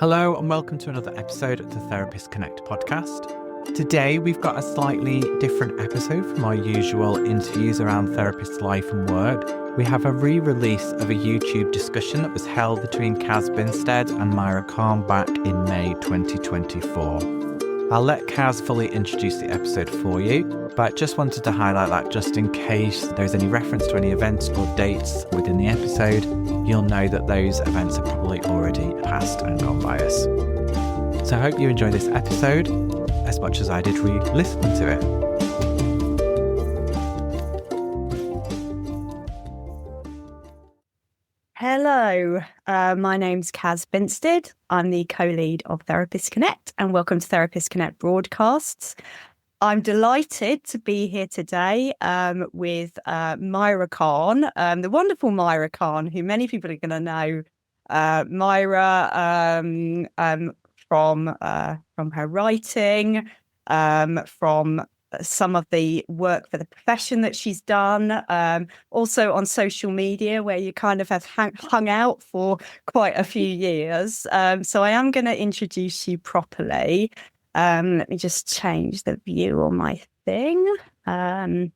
Hello and welcome to another episode of the Therapist Connect podcast. Today we've got a slightly different episode from our usual interviews around therapists' life and work. We have a re-release of a YouTube discussion that was held between Caz Binstead and Myira Khan back in May 2024. I'll let Caz fully introduce the episode for you, but just wanted to highlight that just in case there's any reference to any events or dates within the episode, you'll know that those events are probably already passed and gone by us. So I hope you enjoy this episode as much as I did re-listening to it. Hello, my name's Caz Binstead. I'm the co-lead of Therapist Connect, and welcome to Therapist Connect broadcasts. I'm delighted to be here today with Myira Khan, the wonderful Myira Khan, who many people are going to know. Myira from her writing, from some of the work for the profession that she's done, also on social media where you kind of have hung out for quite a few years. So I am going to introduce you properly. Let me just change the view on my thing. So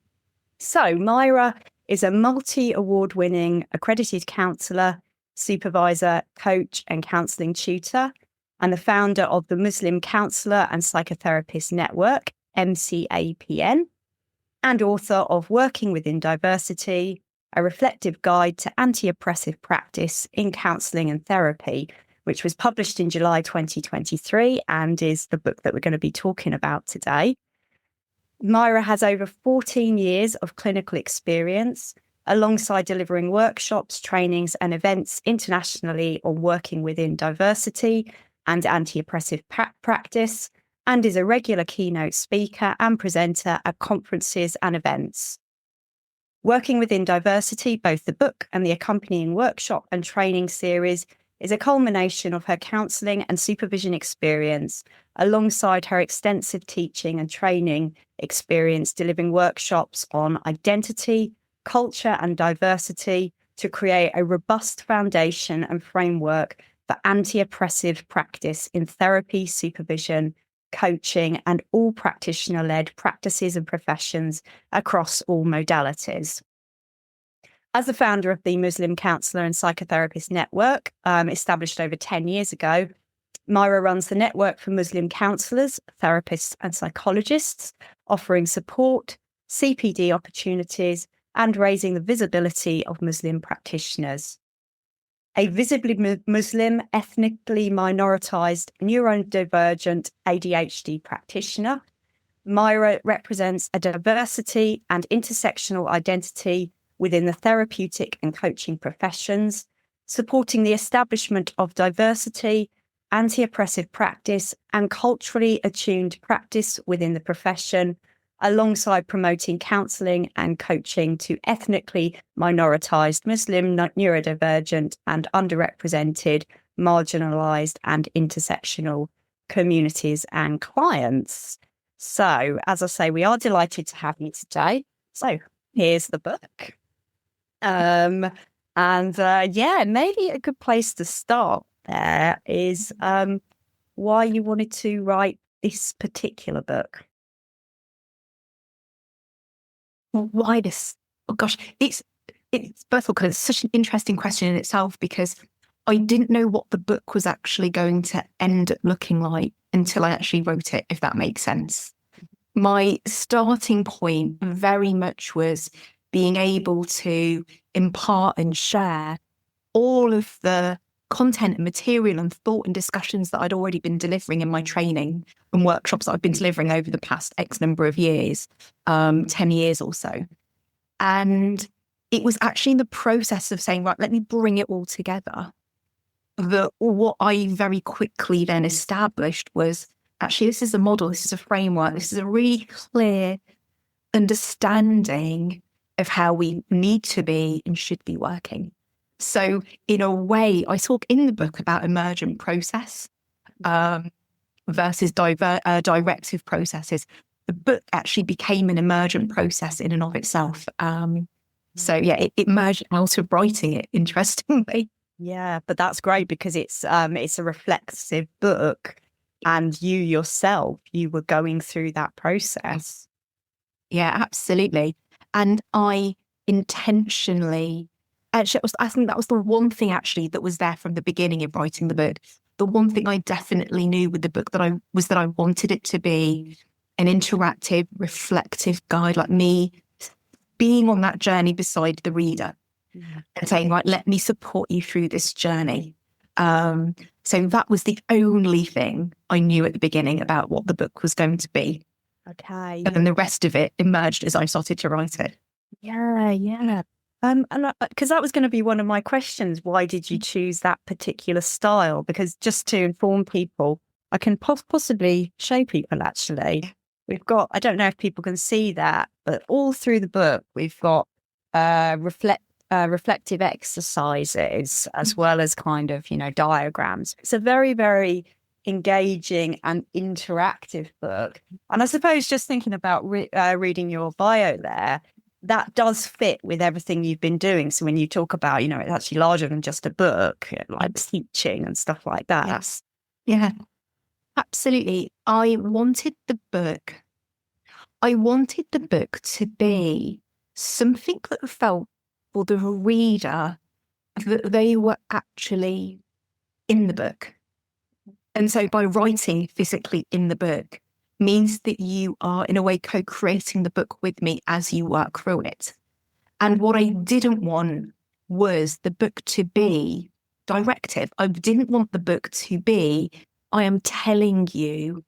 Myira is a multi-award-winning accredited counsellor, supervisor, coach and counselling tutor, and the founder of the Muslim Counsellor and Psychotherapist Network, MCAPN, and author of Working Within Diversity, a reflective guide to anti-oppressive practice in counselling and therapy, which was published in July 2023 and is the book that we're going to be talking about today. Myira has over 14 years of clinical experience, alongside delivering workshops, trainings and events internationally on working within diversity and anti-oppressive practice, and is a regular keynote speaker and presenter at conferences and events. Working Within Diversity, both the book and the accompanying workshop and training series, is a culmination of her counselling and supervision experience, alongside her extensive teaching and training experience delivering workshops on identity, culture and diversity to create a robust foundation and framework for anti-oppressive practice in therapy, supervision, coaching and all practitioner-led practices and professions across all modalities. As the founder of the Muslim Counsellor and Psychotherapist Network, established over 10 years ago, Myira runs the network for Muslim counsellors, therapists and psychologists, offering support, CPD opportunities and raising the visibility of Muslim practitioners. A visibly Muslim, ethnically minoritised, neurodivergent ADHD practitioner, Myira represents a diversity and intersectional identity within the therapeutic and coaching professions, supporting the establishment of diversity, anti-oppressive practice and culturally attuned practice within the profession, alongside promoting counselling and coaching to ethnically minoritised Muslim, neurodivergent and underrepresented, marginalised and intersectional communities and clients. So, as I say, we are delighted to have you today. So, here's the book. Maybe a good place to start there is why you wanted to write this particular book. Why this? Oh gosh, it's first of all, because it's such an interesting question in itself, because I didn't know what the book was actually going to end up looking like until I actually wrote it, if that makes sense. My starting point very much was being able to impart and share all of the content and material and thought and discussions that I'd already been delivering in my training and workshops that I've been delivering over the past X number of years, 10 years or so. And it was actually in the process of saying, right, let me bring it all together, that what I very quickly then established was, actually, this is a model, this is a framework, this is a really clear understanding of how we need to be and should be working. So in a way, I talk in the book about emergent process versus directive processes. The book actually became an emergent process in and of itself. So yeah, it emerged out of writing it, interestingly. Yeah, but that's great because it's a reflexive book, and you yourself, you were going through that process. Yeah, absolutely. And I intentionally, actually, I think that was the one thing actually that was there from the beginning of writing the book. The one thing I definitely knew with the book that I wanted it to be an interactive, reflective guide, like me being on that journey beside the reader and saying, right, let me support you through this journey. So that was the only thing I knew at the beginning about what the book was going to be. Okay. And then the rest of it emerged as I started to write it. Yeah. And because that was going to be one of my questions, why did you choose that particular style? Because just to inform people, I can possibly show people actually. We've got, I don't know if people can see that, but all through the book, we've got reflective exercises as well as kind of, diagrams. It's a very, very engaging and interactive book. And I suppose just thinking about reading your bio there, that does fit with everything you've been doing. So when you talk about, it's actually larger than just a book, like teaching and stuff like that. Yes. Yeah, absolutely. I wanted the book to be something that felt for the reader that they were actually in the book. And so by writing physically in the book means that you are in a way co-creating the book with me as you work through it. And what I didn't want was the book to be directive. I didn't want the book to be, I am telling you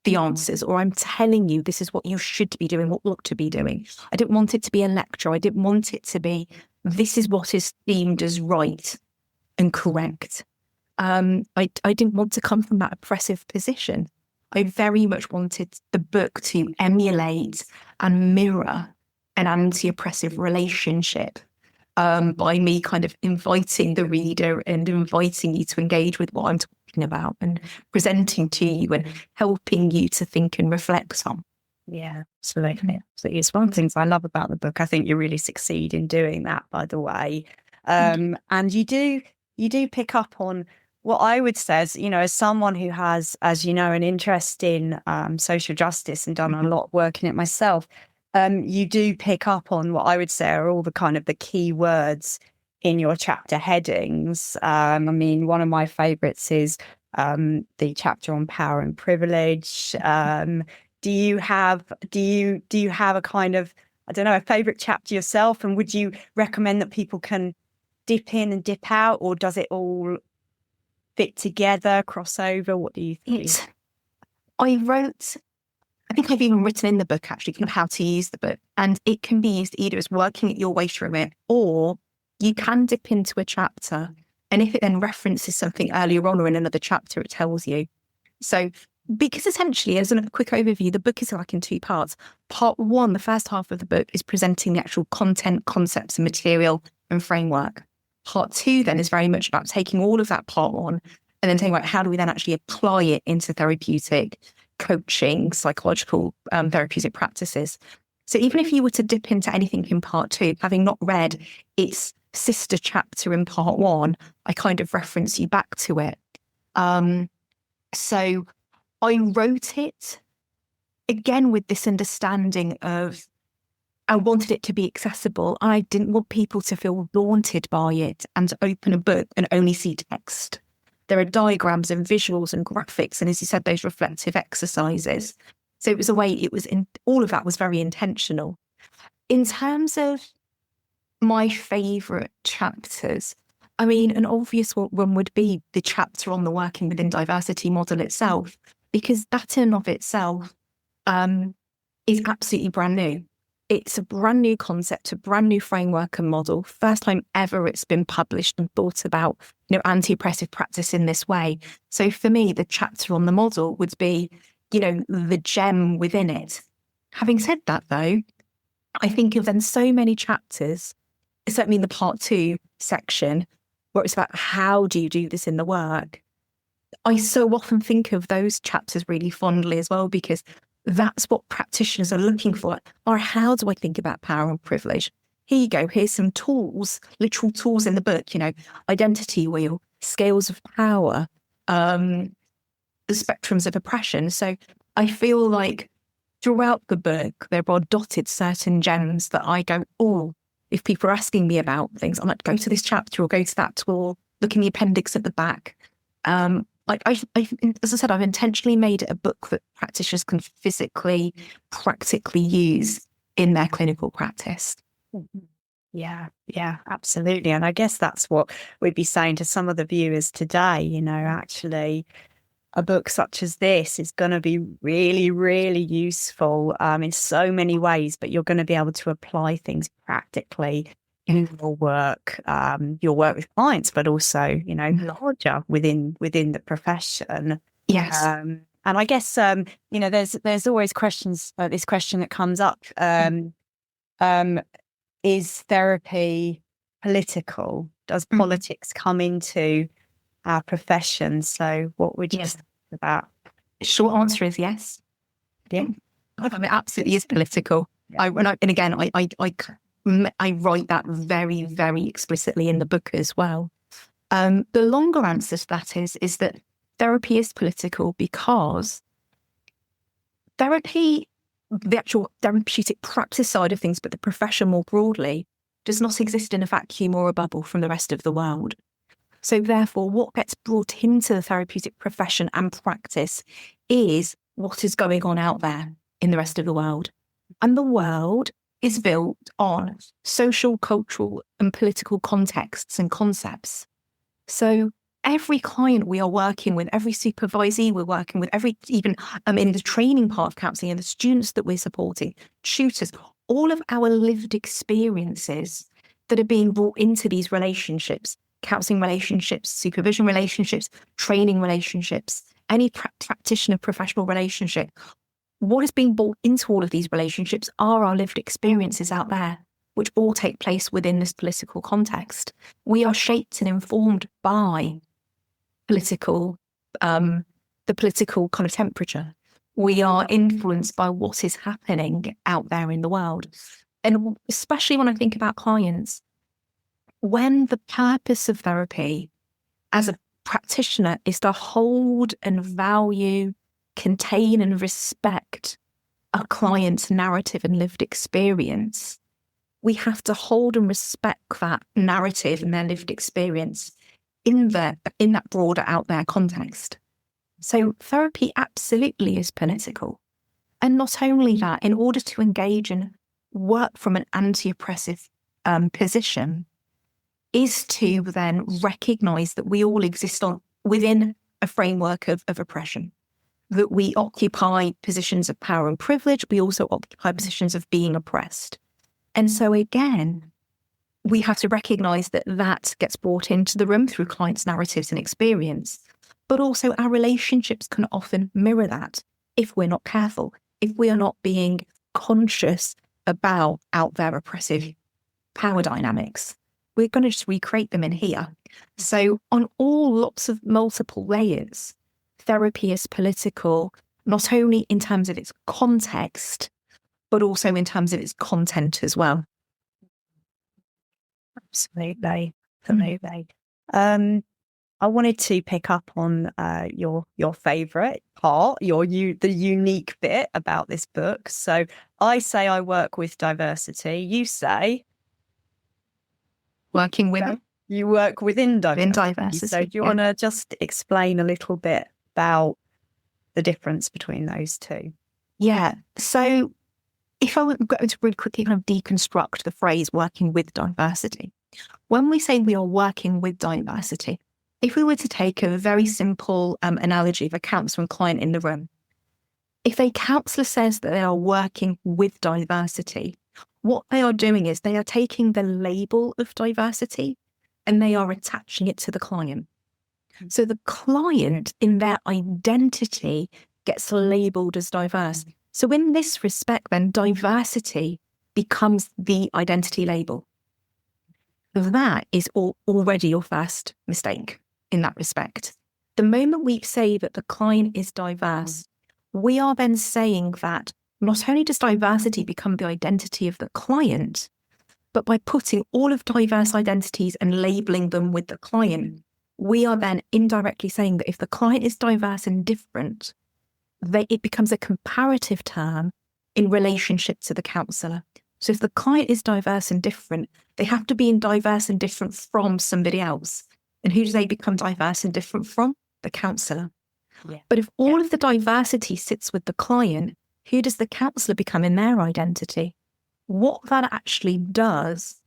the answers, or I'm telling you this is what you should be doing, what you ought to be doing. I didn't want it to be a lecture. I didn't want it to be, this is what is deemed as right and correct. I didn't want to come from that oppressive position. I very much wanted the book to emulate and mirror an anti-oppressive relationship by me kind of inviting the reader and inviting you to engage with what I'm talking about and presenting to you and helping you to think and reflect on. Yeah, absolutely. So it's one of the things I love about the book. I think you really succeed in doing that, by the way. And you do pick up on what I would say is, as someone who has, as you know, an interest in social justice and done a lot of work in it myself, you do pick up on what I would say are all the kind of the key words in your chapter headings. I mean, one of my favorites is the chapter on power and privilege. Do you have a kind of, I don't know, a favorite chapter yourself? And would you recommend that people can dip in and dip out, or does it all fit together, crossover? What do you think? I think I've even written in the book actually kind of how to use the book, and it can be used either as working your way through it, or you can dip into a chapter, and if it then references something earlier on or in another chapter, it tells you. So, because essentially, as a quick overview, the book is like in two parts. Part one, the first half of the book, is presenting the actual content, concepts and material and framework. Part two then is very much about taking all of that part one and then saying, right, how do we then actually apply it into therapeutic, coaching, psychological, therapeutic practices? So even if you were to dip into anything in part two, having not read its sister chapter in part one, I kind of reference you back to it. So I wrote it again with this understanding of I wanted it to be accessible. I didn't want people to feel daunted by it and to open a book and only see text. There are diagrams and visuals and graphics, and as you said, those reflective exercises. So it was all of that was very intentional. In terms of my favourite chapters, I mean, an obvious one would be the chapter on the working within diversity model itself, because that in and of itself is absolutely brand new. It's a brand new concept, a brand new framework and model. First time ever it's been published and thought about, anti-oppressive practice in this way. So for me, the chapter on the model would be, the gem within it. Having said that, though, I think of then so many chapters, certainly in the part two section, where it's about how do you do this in the work. I so often think of those chapters really fondly as well, because that's what practitioners are looking for. Or how do I think about power and privilege? here you go, here's some tools, literal tools in the book, you know, identity wheel, scales of power, the spectrums of oppression. So I feel like throughout the book, there are dotted certain gems that I go, oh, if people are asking me about things, I'm like, go to this chapter or go to that tool, look in the appendix at the back. Like I, as I said, I've intentionally made it a book that practitioners can physically, practically use in their clinical practice. Yeah, absolutely. And I guess that's what we'd be saying to some of the viewers today, you know, actually a book such as this is going to be really, really useful in so many ways, but you're going to be able to apply things practically in your work with clients, but also, you know, larger within the profession. Yes. And I guess, you know, there's always questions, this question that comes up, is therapy political? Does politics come into our profession? So what would you say about? Short answer is yes. Yeah. I mean, it absolutely is political. Yeah. I write that very, very explicitly in the book as well. The longer answer to that is that therapy is political because therapy, the actual therapeutic practice side of things, but the profession more broadly, does not exist in a vacuum or a bubble from the rest of the world. So therefore, what gets brought into the therapeutic profession and practice is what is going on out there in the rest of the world. And the world is built on social, cultural, and political contexts and concepts. So every client we are working with, every supervisee we're working with, even in the training part of counselling and the students that we're supporting, tutors, all of our lived experiences that are being brought into these relationships, counselling relationships, supervision relationships, training relationships, any practitioner professional relationship, what is being brought into all of these relationships are our lived experiences out there, which all take place within this political context. We are shaped and informed by the political kind of temperature. We are influenced by what is happening out there in the world. And especially when I think about clients, when the purpose of therapy as a practitioner is to hold and value, contain and respect a client's narrative and lived experience, we have to hold and respect that narrative and their lived experience in that broader out there context. So therapy absolutely is political. And not only that, in order to engage and work from an anti-oppressive position, is to then recognise that we all exist within a framework of oppression, that we occupy positions of power and privilege, we also occupy positions of being oppressed. And so again, we have to recognise that that gets brought into the room through clients' narratives and experience, but also our relationships can often mirror that if we're not careful, if we are not being conscious about out there oppressive power dynamics. We're going to just recreate them in here. So on all lots of multiple layers, therapy is political, not only in terms of its context, but also in terms of its content as well. Absolutely. I wanted to pick up on your favourite part, the unique bit about this book. So I say I work with diversity. You say working with. You work within diversity. So do you want to just explain a little bit about the difference between those two? Yeah. So if I were going to really quickly kind of deconstruct the phrase working with diversity, when we say we are working with diversity, if we were to take a very simple analogy of a counsellor and client in the room, if a counsellor says that they are working with diversity, what they are doing is they are taking the label of diversity and they are attaching it to the client. So the client in their identity gets labelled as diverse. So in this respect, then diversity becomes the identity label. That is already your first mistake in that respect. The moment we say that the client is diverse, we are then saying that not only does diversity become the identity of the client, But by putting all of diverse identities and labeling them with the client, we are then indirectly saying that if the client is diverse and different, it becomes a comparative term in relationship to the counsellor. So if the client is diverse and different, they have to be diverse and different from somebody else. And who do they become diverse and different from? The counsellor. Yeah. But if all of the diversity sits with the client, who does the counsellor become in their identity? What that actually does,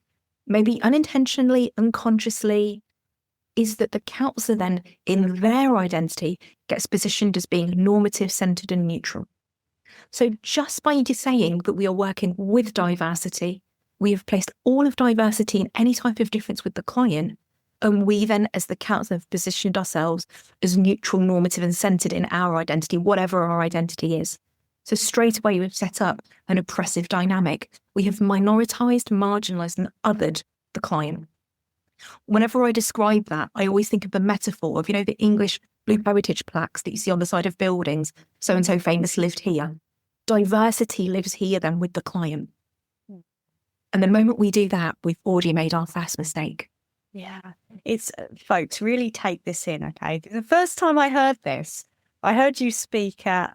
maybe unintentionally, unconsciously, is that the counsellor then, in their identity, gets positioned as being normative, centred and neutral. So just by saying that we are working with diversity, we have placed all of diversity in any type of difference with the client, and we then, as the counsellor, have positioned ourselves as neutral, normative and centred in our identity, whatever our identity is. So straight away, we've set up an oppressive dynamic. We have minoritised, marginalised and othered the client. Whenever I describe that, I always think of the metaphor of, the English blue heritage plaques that you see on the side of buildings. So-and-so famous lived here. Diversity lives here then with the client. And the moment we do that, we've already made our first mistake. Yeah, it's folks, really take this in, okay? The first time I heard this, I heard you speak at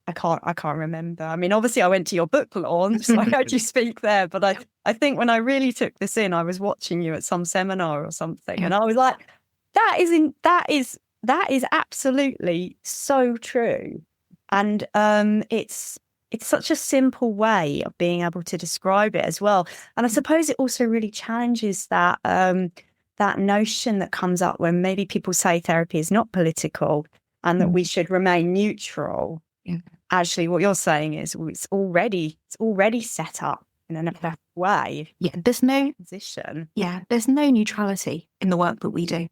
I can't remember. I mean, obviously I went to your book launch, so I heard you speak there, but I think when I really took this in, I was watching you at some seminar or something, and I was like, that is absolutely so true. And it's such a simple way of being able to describe it as well. And I suppose it also really challenges that that notion that comes up when maybe people say therapy is not political and that we should remain neutral. Yeah. Actually, what you're saying is it's already set up in an effective way. Yeah, there's no Position. Yeah, there's no neutrality in the work that we do.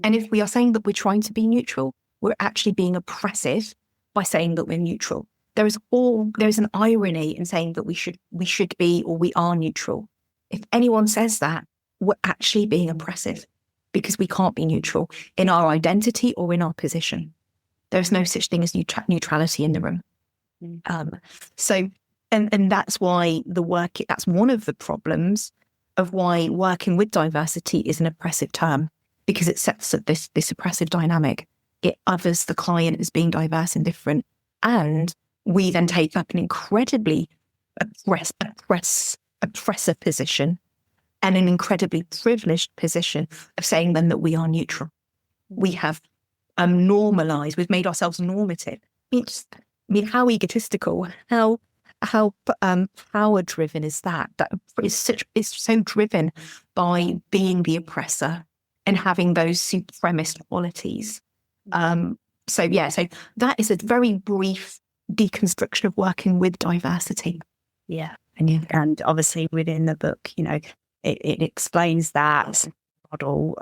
And if we are saying that we're trying to be neutral, we're actually being oppressive by saying that we're neutral. There is an irony in saying that we should be or we are neutral. If anyone says that, we're actually being oppressive because we can't be neutral in our identity or in our position. There's no such thing as neutrality in the room. So that's why that's one of the problems of why working with diversity is an oppressive term, because it sets up this oppressive dynamic. It others the client as being diverse and different. And we then take up an incredibly oppressive position and an incredibly privileged position of saying then that we are neutral. We have normalised, we've made ourselves normative. I mean, how egotistical, how power driven is that? That is so driven by being the oppressor and having those supremacist qualities. So that is a very brief deconstruction of working with diversity. Yeah. And obviously within the book, it explains that model,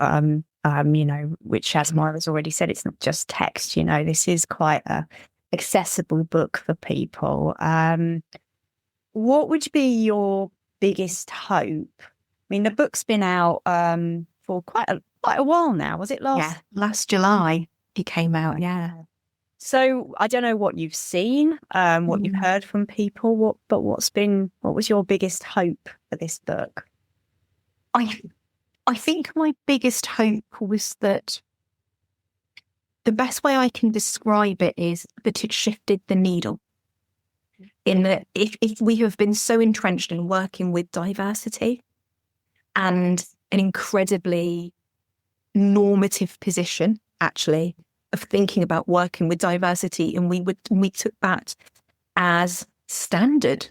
which, as Myra's already said, it's not just text, this is quite a accessible book for people. What would be your biggest hope? I mean, the book's been out for quite a while now. Was it last July it came out? Yeah. So I don't know what you've seen, what you've heard from people. What was your biggest hope for this book? I think my biggest hope was that the best way I can describe it is that it shifted the needle. In that if we have been so entrenched in working with diversity and an incredibly normative position, actually, of thinking about working with diversity, and we took that as standard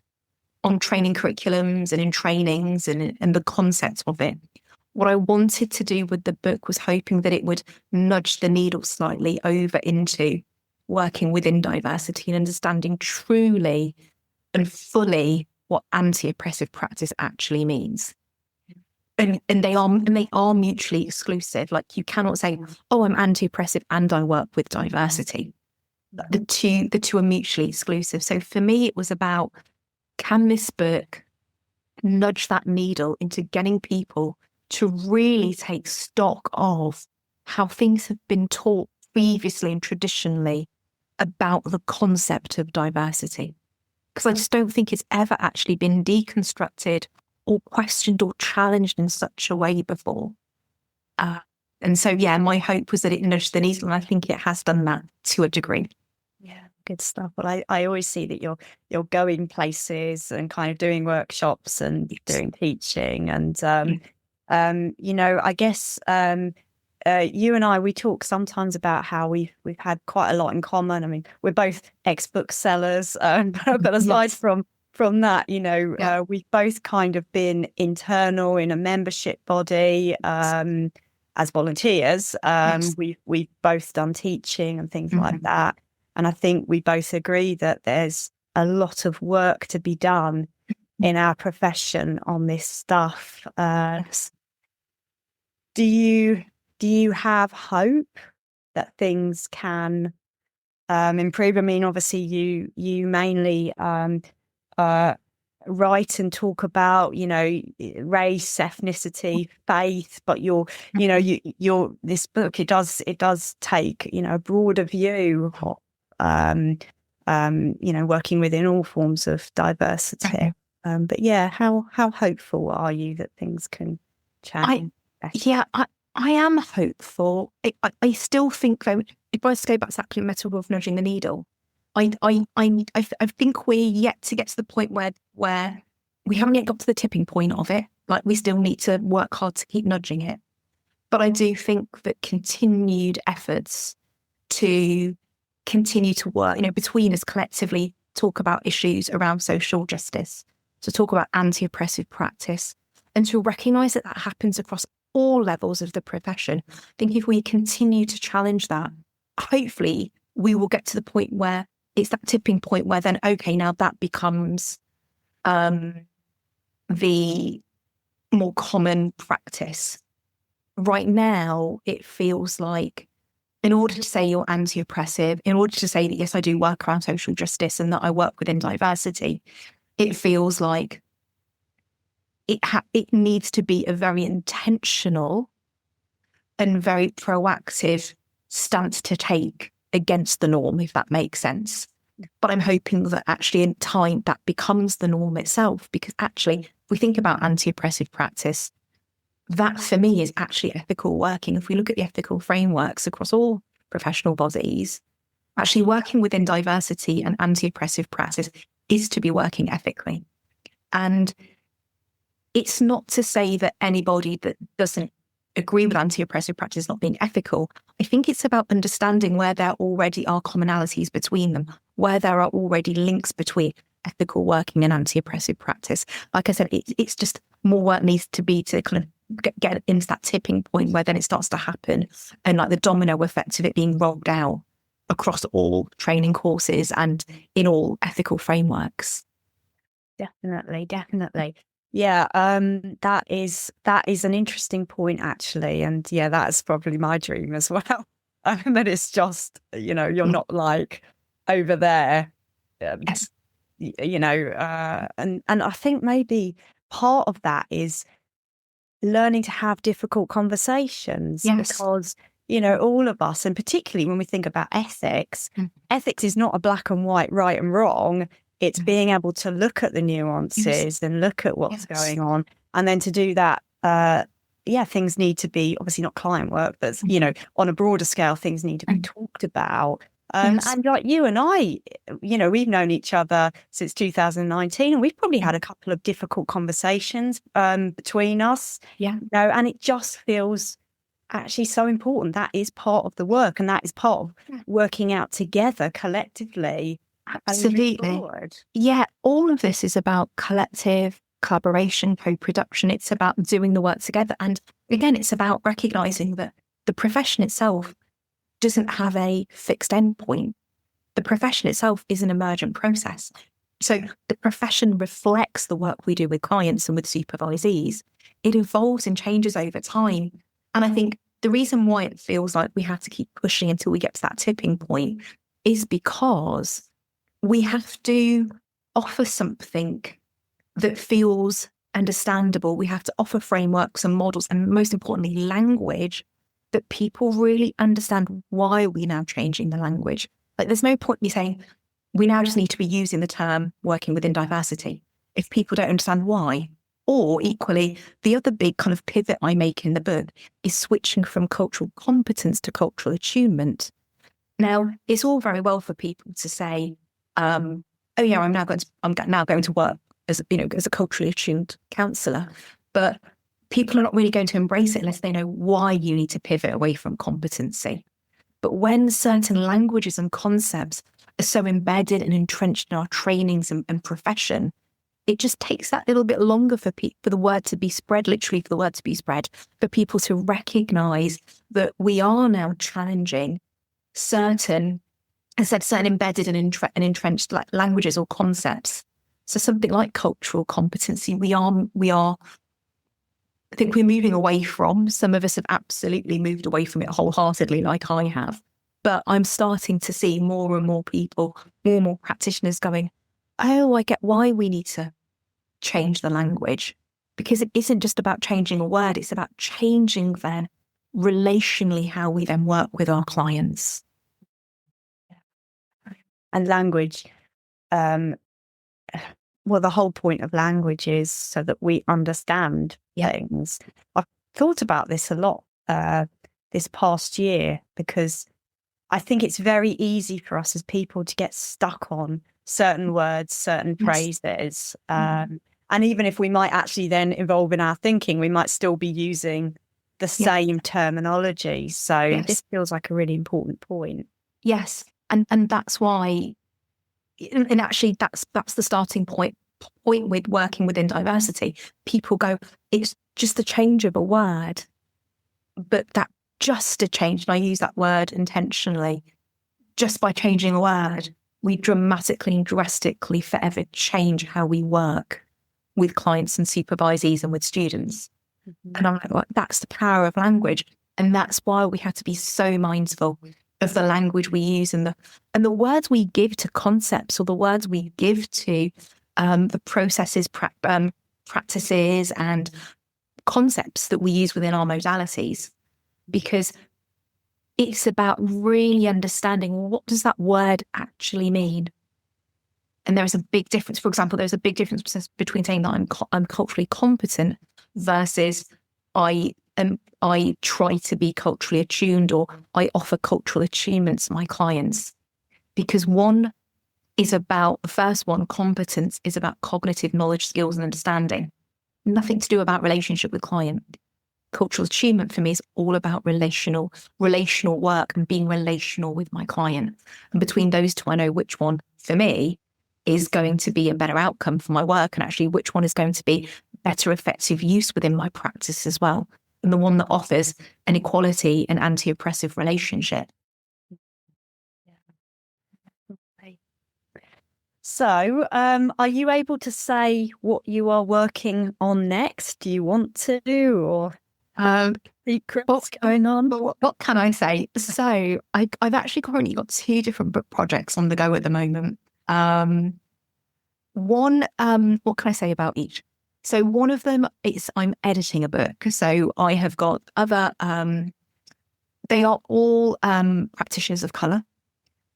on training curriculums and in trainings and the concept of it. What I wanted to do with the book was hoping that it would nudge the needle slightly over into working within diversity and understanding truly and fully what anti-oppressive practice actually means. And they are mutually exclusive. Like, you cannot say, oh, I'm anti-oppressive and I work with diversity. The two are mutually exclusive. So for me, it was about, can this book nudge that needle into getting people to really take stock of how things have been taught previously and traditionally about the concept of diversity? Because I just don't think it's ever actually been deconstructed or questioned or challenged in such a way before. And so, yeah, my hope was that it nudged the needle, and I think it has done that to a degree. Yeah, good stuff. Well, I always see that you're going places and kind of doing workshops and doing teaching, and I guess you and I, we talk sometimes about how we've had quite a lot in common. I mean, we're both ex-booksellers, but aside from that, we've both kind of been internal in a membership body as volunteers. We've both done teaching and things like that. And I think we both agree that there's a lot of work to be done in our profession on this stuff. Do you have hope that things can improve? I mean, obviously you mainly write and talk about, race, ethnicity, faith, but you're this book, it does take, a broader view of, working within all forms of diversity. But yeah, how hopeful are you that things can change? I am hopeful. I still think, though, if I was to go back to that metaphor of nudging the needle, I think we're yet to get to the point where we haven't yet got to the tipping point of it. Like, we still need to work hard to keep nudging it. But I do think that continued efforts to continue to work, between us collectively, talk about issues around social justice, to talk about anti-oppressive practice, and to recognise that happens across all levels of the profession. I think if we continue to challenge that, hopefully we will get to the point where it's that tipping point where then, okay, now that becomes the more common practice. Right now, it feels like, in order to say you're anti-oppressive, in order to say that, yes, I do work around social justice and that I work within diversity, it feels like it needs to be a very intentional and very proactive stance to take against the norm, if that makes sense. But I'm hoping that actually in time that becomes the norm itself, because actually, if we think about anti-oppressive practice, that for me is actually ethical working. If we look at the ethical frameworks across all professional bodies, actually working within diversity and anti-oppressive practice is to be working ethically. And it's not to say that anybody that doesn't agree with anti-oppressive practice not being ethical. I think it's about understanding where there already are commonalities between them, where there are already links between ethical working and anti-oppressive practice. Like I said, it's just more work needs to be to kind of get into that tipping point where then it starts to happen, and like the domino effect of it being rolled out across all training courses and in all ethical frameworks. Definitely. Yeah, that is an interesting point, actually. And yeah, that's probably my dream as well. That it's just, you're not like over there. Yes. And I think maybe part of that is learning to have difficult conversations. Yes. Because, all of us, and particularly when we think about ethics, ethics is not a black and white, right and wrong. It's being able to look at the nuances and look at what's going on. And then to do that, things need to be, obviously not client work, but, on a broader scale, things need to be talked about. And like you and I, we've known each other since 2019, and we've probably had a couple of difficult conversations between us. Yeah. And it just feels actually so important. That is part of the work, and that is part of working out together collectively. Absolutely. Yeah, all of this is about collective collaboration, co-production. It's about doing the work together. And again, it's about recognising that the profession itself doesn't have a fixed endpoint. The profession itself is an emergent process. So the profession reflects the work we do with clients and with supervisees. It evolves and changes over time. And I think the reason why it feels like we have to keep pushing until we get to that tipping point is because we have to offer something that feels understandable. We have to offer frameworks and models, and most importantly, language that people really understand why we're now changing the language. Like, there's no point in me saying, we now just need to be using the term working within diversity if people don't understand why. Or equally, the other big kind of pivot I make in the book is switching from cultural competence to cultural attunement. Now, it's all very well for people to say, oh yeah, I'm now going to work as a culturally attuned counsellor, but people are not really going to embrace it unless they know why you need to pivot away from competency. But when certain languages and concepts are so embedded and entrenched in our trainings and profession, it just takes that little bit longer for the word to be spread, literally for the word to be spread, for people to recognise that we are now challenging certain embedded and entrenched languages or concepts. So something like cultural competency, I think we're moving away from. Some of us have absolutely moved away from it wholeheartedly, like I have. But I'm starting to see more and more people, more and more practitioners going, oh, I get why we need to change the language, because it isn't just about changing a word, it's about changing then relationally how we then work with our clients. And language, the whole point of language is so that we understand things. I've thought about this a lot this past year, because I think it's very easy for us as people to get stuck on certain words, certain phrases. And even if we might actually then evolve in our thinking, we might still be using the same terminology. So this feels like a really important point. Yes. And that's why, and actually that's the starting point with working within diversity. People go, it's just a change of a word, but that just a change, and I use that word intentionally, just by changing a word, we dramatically and drastically forever change how we work with clients and supervisees and with students. Mm-hmm. And I'm like, well, that's the power of language. And that's why we have to be so mindful of the language we use and the words we give to concepts, or the words we give to the processes, practices and concepts that we use within our modalities. Because it's about really understanding, what does that word actually mean? And there is a big difference. For example, there's a big difference between saying that I'm culturally competent versus I try to be culturally attuned, or I offer cultural attunements to my clients. Because one is about, the first one, competence, is about cognitive knowledge, skills and understanding. Nothing to do about relationship with client. Cultural attunement for me is all about relational work and being relational with my client. And between those two, I know which one for me is going to be a better outcome for my work, and actually which one is going to be better effective use within my practice as well. And the one that offers an equality and anti-oppressive relationship. So, are you able to say what you are working on next? Do you want to do, or what's going on? What can I say? So I've actually currently got 2 different book projects on the go at the moment. One, what can I say about each? So one of them is I'm editing a book. So I have got other, they are all practitioners of colour,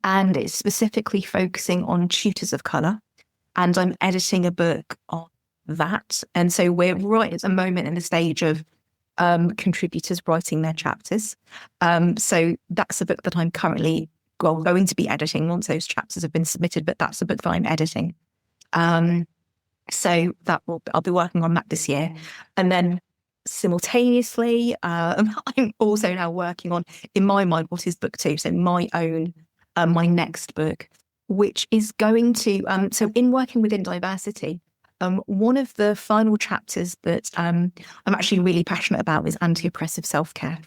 and it's specifically focusing on tutors of colour. And I'm editing a book on that. And so we're right at the moment in the stage of contributors writing their chapters. So that's a book that I'm currently going to be editing once those chapters have been submitted, but that's a book that I'm editing. So I'll be working on that this year. And then simultaneously, I'm also now working on, in my mind, what is book 2? So my own, my next book, which is going to, so in working within diversity, one of the final chapters that I'm actually really passionate about is anti-oppressive self-care.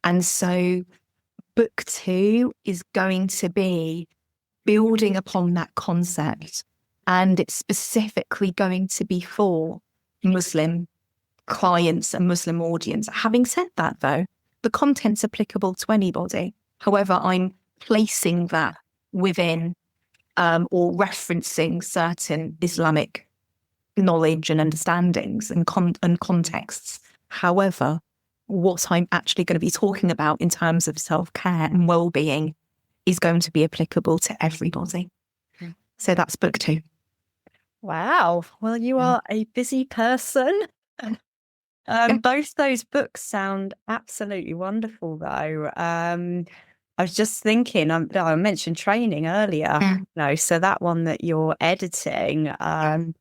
And so book 2 is going to be building upon that concept, and it's specifically going to be for Muslim clients and Muslim audience. Having said that, though, the content's applicable to anybody. However, I'm placing that within or referencing certain Islamic knowledge and understandings and contexts. However, what I'm actually going to be talking about in terms of self-care and well-being is going to be applicable to everybody. So that's book 2. Wow. Well, you are a busy person. Both those books sound absolutely wonderful, though. I was just thinking, I mentioned training earlier, so that one that you're editing, I'll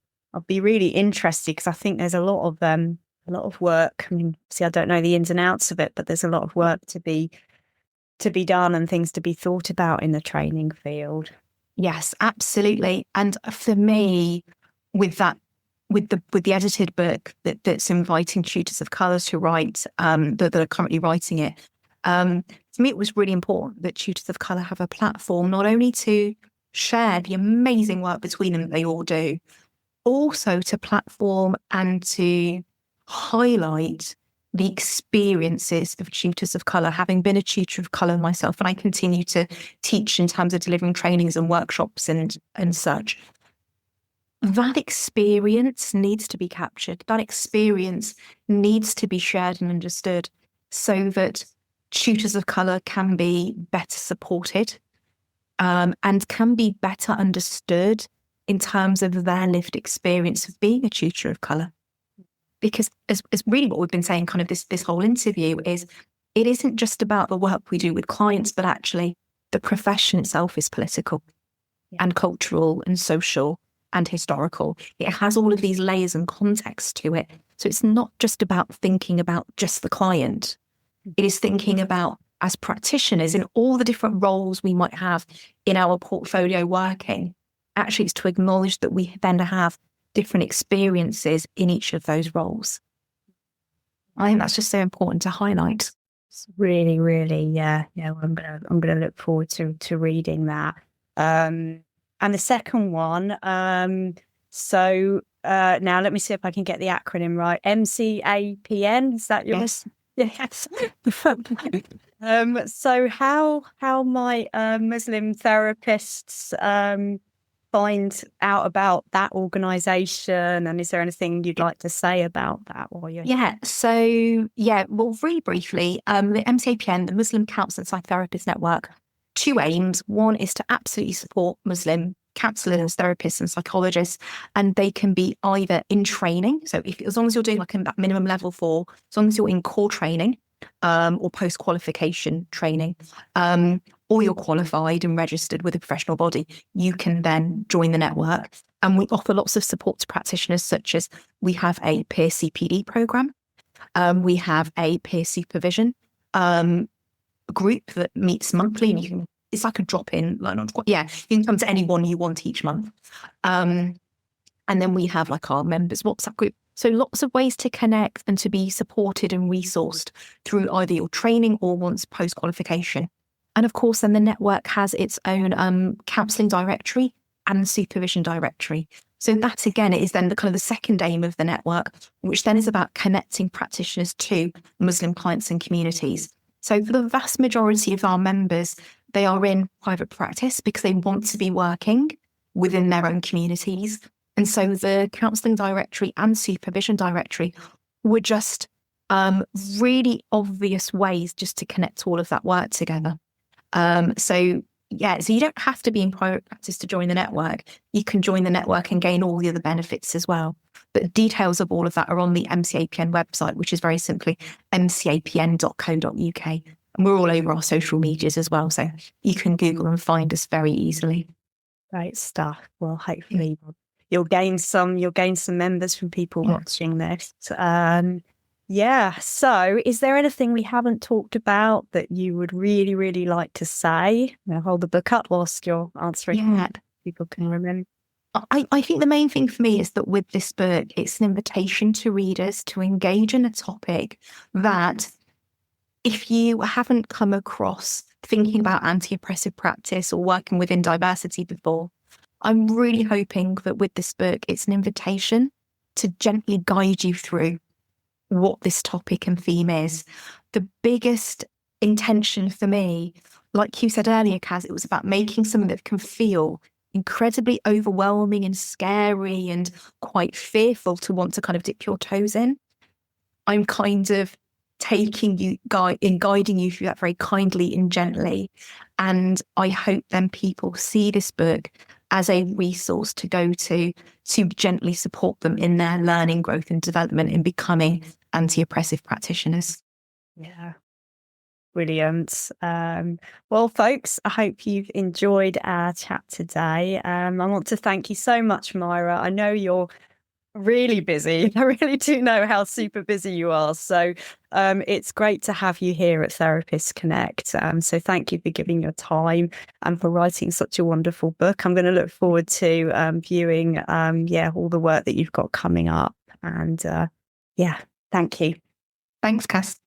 be really interested because I think there's a lot of work. I mean, see, I don't know the ins and outs of it, but there's a lot of work to be done and things to be thought about in the training field. Yes, absolutely. And for me, with the edited book that's inviting tutors of colour to write, that are currently writing it, to me it was really important that tutors of colour have a platform not only to share the amazing work between them that they all do, also to platform and to highlight the experiences of tutors of colour. Having been a tutor of colour myself, and I continue to teach in terms of delivering trainings and workshops and such, that experience needs to be captured. That experience needs to be shared and understood so that tutors of colour can be better supported, and can be better understood in terms of their lived experience of being a tutor of colour. Because as really what we've been saying kind of this whole interview is, it isn't just about the work we do with clients, but actually the profession itself is political and cultural and social and historical. It has all of these layers and context to it. So it's not just about thinking about just the client. It is thinking about, as practitioners, in all the different roles we might have in our portfolio working. Actually, it's to acknowledge that we then have different experiences in each of those roles. I think that's just so important to highlight. It's really, really, yeah. I'm gonna look forward to reading that. And the second one, so now let me see if I can get the acronym right. MCAPN, is that yours? Yes. So how might Muslim therapists find out about that organisation, and is there anything you'd like to say about that? Well, really briefly, the MCAPN, the Muslim Counsellor and Psychotherapist Network, two aims. One is to absolutely support Muslim counsellors, therapists and psychologists, and they can be either in training, so as long as you're doing like that minimum level 4, as long as you're in core training, or post-qualification training, or you're qualified and registered with a professional body, you can then join the network. And we offer lots of support to practitioners, such as we have a peer CPD program, we have a peer supervision group that meets monthly, and it's like a drop-in, you can come to any one you want each month. And then we have like our members WhatsApp group. So lots of ways to connect and to be supported and resourced through either your training or once post-qualification. And of course, then the network has its own counselling directory and supervision directory. So that, again, is then the kind of the second aim of the network, which then is about connecting practitioners to Muslim clients and communities. So for the vast majority of our members, they are in private practice because they want to be working within their own communities. And so the counselling directory and supervision directory were just really obvious ways just to connect all of that work together. So you don't have to be in private practice to join the network. You can join the network and gain all the other benefits as well. But details of all of that are on the MCAPN website, which is very simply mcapn.co.uk. And we're all over our social medias as well. So you can Google and find us very easily. Great stuff. Well, hopefully you'll gain some members from people watching this. So is there anything we haven't talked about that you would really, really like to say? Now hold the book up whilst you're answering. People can remember. I think the main thing for me is that with this book, it's an invitation to readers to engage in a topic that, if you haven't come across thinking about anti-oppressive practice or working within diversity before, I'm really hoping that with this book, it's an invitation to gently guide you through what this topic and theme is. The biggest intention for me, like you said earlier, Caz, it was about making something that can feel incredibly overwhelming and scary and quite fearful to want to kind of dip your toes in. I'm kind of taking you, guiding you through that very kindly and gently. And I hope then people see this book as a resource to go to gently support them in their learning, growth and development in becoming anti-oppressive practitioners. Yeah. Brilliant. Well, folks, I hope you've enjoyed our chat today. I want to thank you so much, Myra. I know you're really busy. I really do know how super busy you are. So it's great to have you here at Therapists Connect. So thank you for giving your time and for writing such a wonderful book. I'm going to look forward to viewing all the work that you've got coming up. And thank you. Thanks, Caz.